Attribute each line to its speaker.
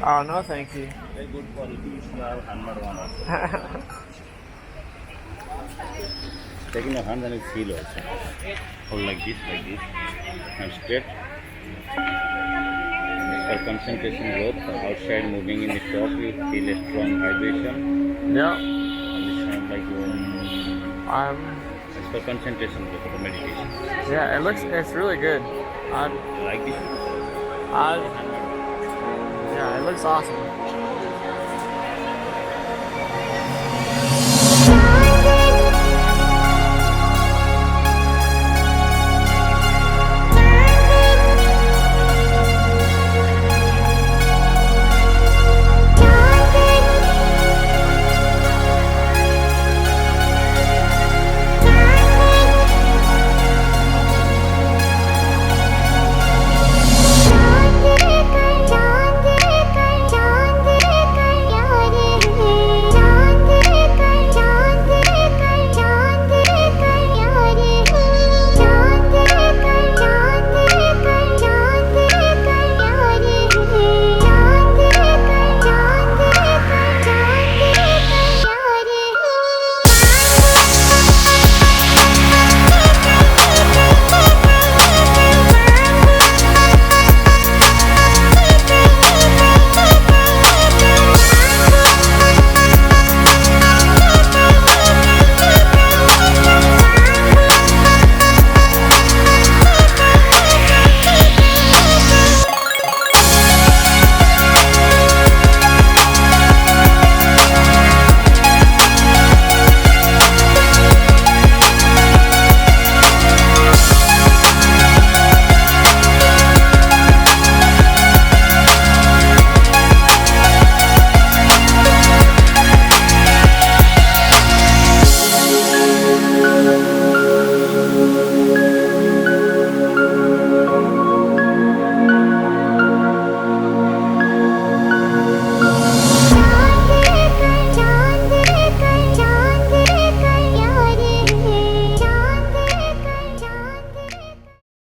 Speaker 1: Oh, no, thank you.
Speaker 2: Very good for if you have handmade one also. Taking your hand and it's heel also. Hold like this, and straight. For concentration growth, outside moving in the top, you feel a strong vibration.
Speaker 1: Yeah.
Speaker 2: And the sound like it's for concentration growth, for meditation.
Speaker 1: Yeah, it's really good.
Speaker 2: You like this?
Speaker 1: Yeah, it looks awesome.